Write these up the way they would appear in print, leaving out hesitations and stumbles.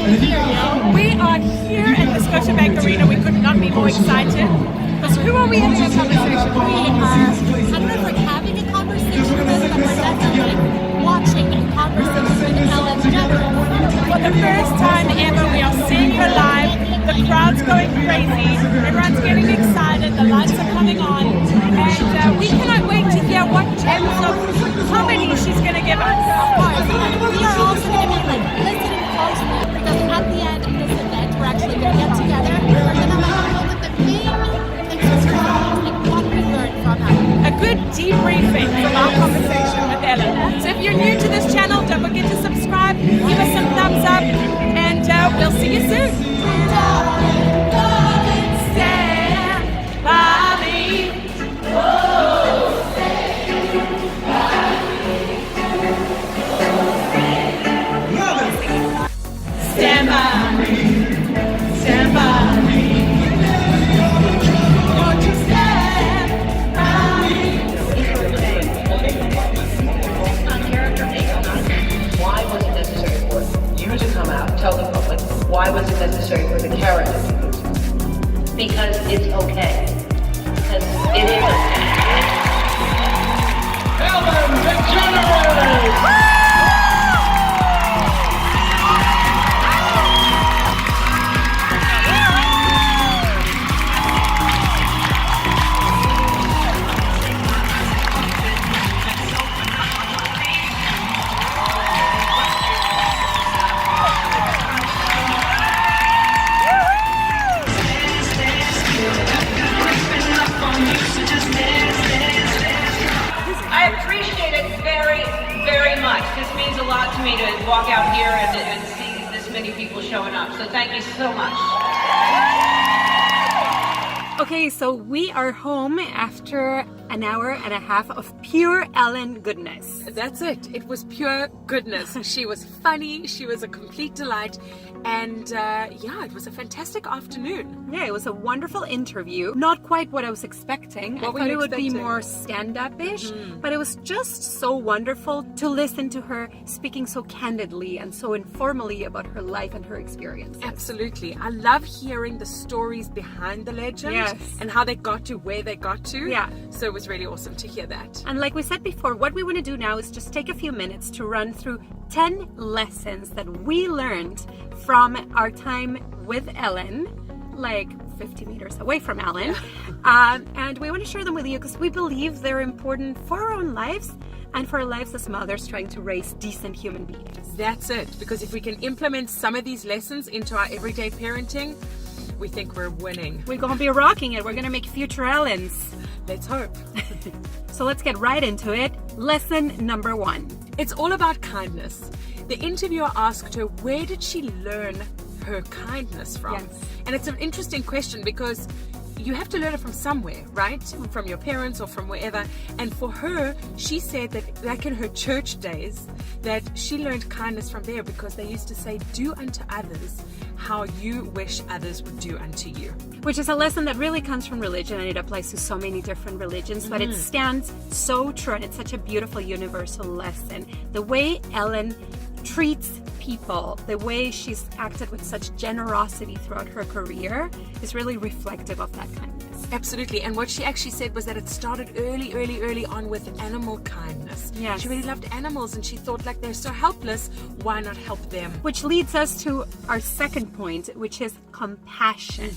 We are here at the Scotiabank Arena. We could not be more excited. Because who are we having a conversation with? We are, I don't know if we're having a conversation with us, but we're definitely watching a conversation with Ellen DeGeneres. For the first time ever, we are seeing her live. The crowd's going crazy. Everyone's getting excited. The lights are coming on. And we cannot wait to hear what gems of comedy she's going to give us. Of course. We are also going to be listening closely because at the end of this event, we're actually going to get together. We're going to look at the main things and what we learned from her. A good debriefing from our conversation with Ellen. So if you're new to this channel, don't forget to subscribe, give us some thumbs up, and we'll see you soon. Stand by me. Stand by me. Stand by me. Won't you stand by me? Why was it necessary for you to come out, tell the public, why was it necessary for the character to do so? Because it's okay. Because it is okay. Ellen DeGeneres! I appreciate it very, very much. This means a lot to me to walk out here and see this many people showing up. So thank you so much. Okay, so we are home after an hour and a half of pure Ellen goodness. That's it. It was pure goodness. She was funny. She was a complete delight. And yeah, it was a fantastic afternoon. Yeah, it was a wonderful interview. Not quite what I was expecting. What I were thought you it would be expecting? more stand-up-ish, but it was just so wonderful to listen to her speaking so candidly and so informally about her life and her experiences. Absolutely. I love hearing the stories behind the legend Yes. and how they got to where they got to. Yeah. So it was really awesome to hear that. And like we said before, what we want to do now is just take a few minutes to run through 10 lessons that we learned from our time with Ellen, like 50 meters away from Ellen. And we want to share them with you because we believe they're important for our own lives and for our lives as mothers trying to raise decent human beings. That's it. Because if we can implement some of these lessons into our everyday parenting, we think we're winning. We're going to be rocking it. We're going to make future Ellens. Let's hope. So let's get right into it. Lesson number 1. It's all about kindness. The interviewer asked her, where did she learn her kindness from? Yes. And it's an interesting question because you have to learn it from somewhere, right? From your parents or from wherever. And for her, she said that back in her church days, that she learned kindness from there because they used to say, do unto others how you wish others would do unto you. Which is a lesson that really comes from religion, and it applies to so many different religions, but it stands so true, and it's such a beautiful universal lesson. The way Ellen treats people, the way she's acted with such generosity throughout her career is really reflective of that kindness. Absolutely. And what she actually said was that it started early on with animal kindness. Yes. She really loved animals and she thought, like, they're so helpless, why not help them? Which leads us to our second point, which is compassion.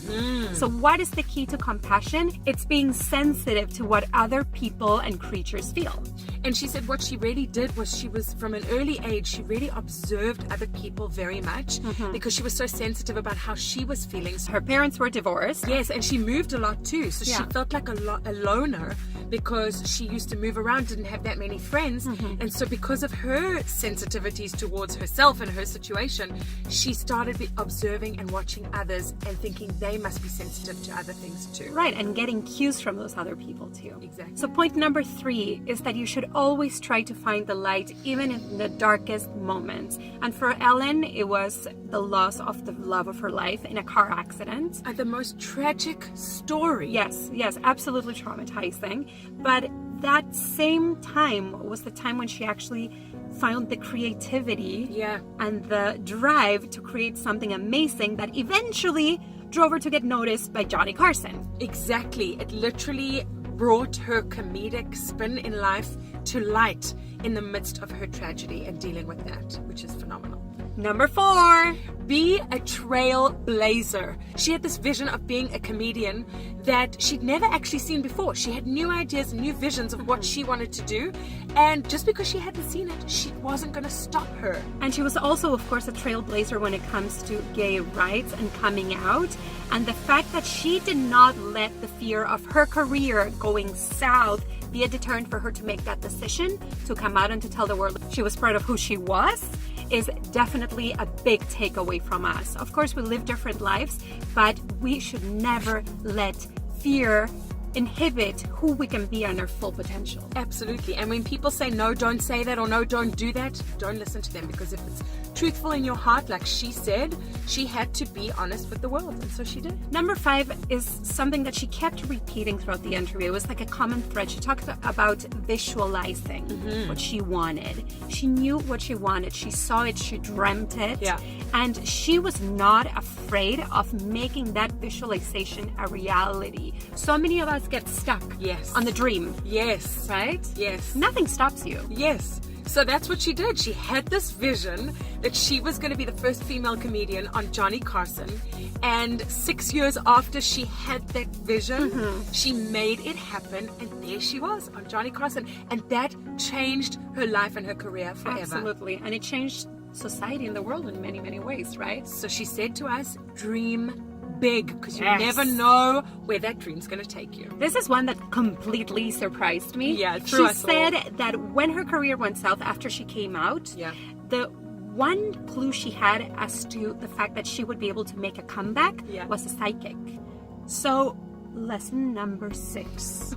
So what is the key to compassion? It's being sensitive to what other people and creatures feel. And she said what she really did was she was, from an early age, she really observed other people very much because she was so sensitive about how she was feeling. Her parents were divorced. Yes, and she moved a lot too. So Yeah. she felt like a loner because she used to move around, didn't have that many friends. And so because of her sensitivities towards herself and her situation, she started observing and watching others and thinking they must be sensitive to other things too. Right, and getting cues from those other people too. Exactly. So point number 3 is that you should always try to find the light even in the darkest moments. And for Ellen, it was the loss of the love of her life in a car accident. The most tragic story. Yes, absolutely traumatizing. But that same time was the time when she actually found the creativity Yeah. and the drive to create something amazing that eventually drove her to get noticed by Johnny Carson. Exactly. It literally brought her comedic spin in life to light in the midst of her tragedy and dealing with that, which is phenomenal. Number 4. Be a trailblazer. She had this vision of being a comedian that she'd never actually seen before. She had new ideas, new visions of what she wanted to do. And just because she hadn't seen it, she wasn't going to stop her. And she was also, of course, a trailblazer when it comes to gay rights and coming out. And the fact that she did not let the fear of her career going south be a deterrent for her to make that decision, to come out and to tell the world she was proud of who she was, is definitely a big takeaway from us. Of course, we live different lives, but we should never let fear inhibit who we can be on our full potential. Absolutely. And when people say no, don't say that, or no, don't do that, don't listen to them, because if it's truthful in your heart, like she said, she had to be honest with the world, and so she did. Number 5 is something that she kept repeating throughout the interview. It was like a common thread. She talked about visualizing what she wanted. She knew what she wanted. She saw it. She dreamt it. Yeah. And she was not afraid of making that visualization a reality. So many of us get stuck on the dream, Yes. right? Yes. Nothing stops you. Yes. So that's what she did. She had this vision that she was going to be the first female comedian on Johnny Carson. And 6 years after she had that vision, she made it happen. And there she was on Johnny Carson. And that changed her life and her career forever. Absolutely. And it changed society and the world in many, many ways, right? So she said to us, dream big, because you Yes. never know where that dream's going to take you. This is one that completely surprised me. Yeah, she threw us said that when her career went south after she came out, the one clue she had as to the fact that she would be able to make a comeback was a psychic. So, lesson number 6.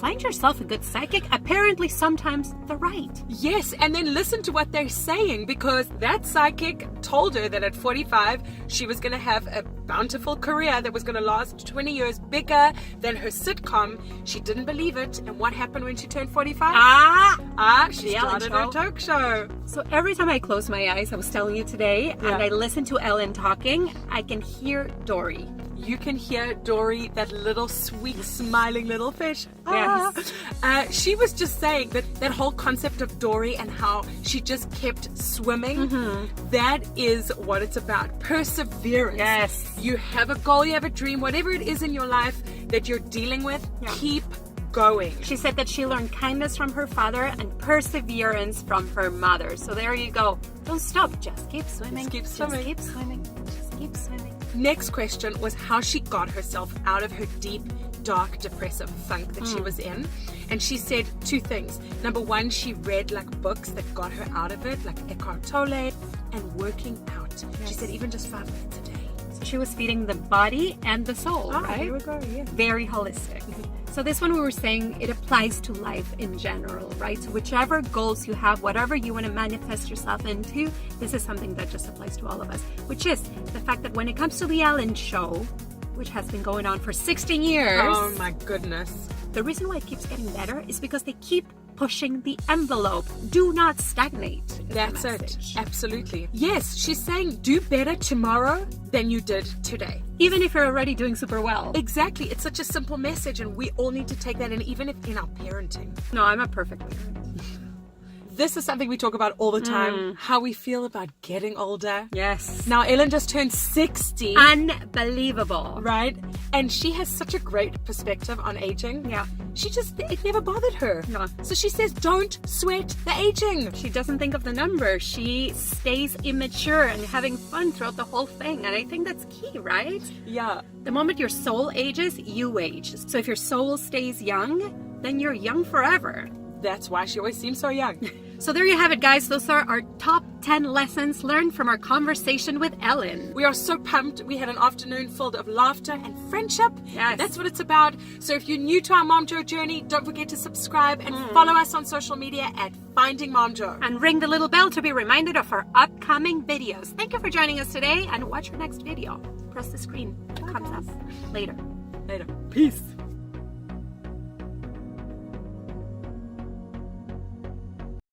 Find yourself a good psychic, apparently sometimes the right. Yes, and then listen to what they're saying, because that psychic told her that at 45 she was going to have a bountiful career that was going to last 20 years, bigger than her sitcom. She didn't believe it, and what happened when she turned 45? She The Ellen started her Show. talk show. So every time I close my eyes, I was telling you today, and I listen to Ellen talking, I can hear Dory. You can hear Dory, that little sweet smiling little fish. Yes. She was just saying that whole concept of Dory and how she just kept swimming. That is what it's about. Perseverance. Yes. You have a goal, you have a dream, whatever it is in your life that you're dealing with, keep going. She said that she learned kindness from her father and perseverance from her mother. So there you go. Don't stop. Just keep swimming. Just keep swimming. Just keep swimming. Just keep swimming. Next question was how she got herself out of her deep, dark, depressive funk that she was in. And she said 2 things. Number 1, she read like books that got her out of it, like Eckhart Tolle, and working out. She said even just 5 minutes a day. So she was feeding the body and the soul, right? Here we go, yeah. Very holistic. So this one we were saying it applies to life in general, right? So whichever goals you have, whatever you want to manifest yourself into, this is something that just applies to all of us, which is the fact that when it comes to the Ellen Show, which has been going on for 16 years. Oh my goodness. The reason why it keeps getting better is because they keep pushing the envelope. Do not stagnate. That's it. Absolutely. Yes, she's saying do better tomorrow than you did today. Even if you're already doing super well. Exactly. It's such a simple message, and we all need to take that in, even if in our parenting. No, I'm a perfect parent. This is something we talk about all the time, how we feel about getting older. Yes. Now, Ellen just turned 60. Unbelievable. Right? And she has such a great perspective on aging. Yeah. It never bothered her. No. So she says, don't sweat the aging. She doesn't think of the number. She stays immature and having fun throughout the whole thing. And I think that's key, right? Yeah. The moment your soul ages, you age. So if your soul stays young, then you're young forever. That's why she always seems so young. So there you have it, guys. Those are our top 10 lessons learned from our conversation with Ellen. We are so pumped. We had an afternoon filled of laughter and friendship. Yes. That's what it's about. So if you're new to our Momjo journey, don't forget to subscribe and follow us on social media at Finding Momjo. And ring the little bell to be reminded of our upcoming videos. Thank you for joining us today, and watch our next video. Press the screen. It comes up later. Later. Peace.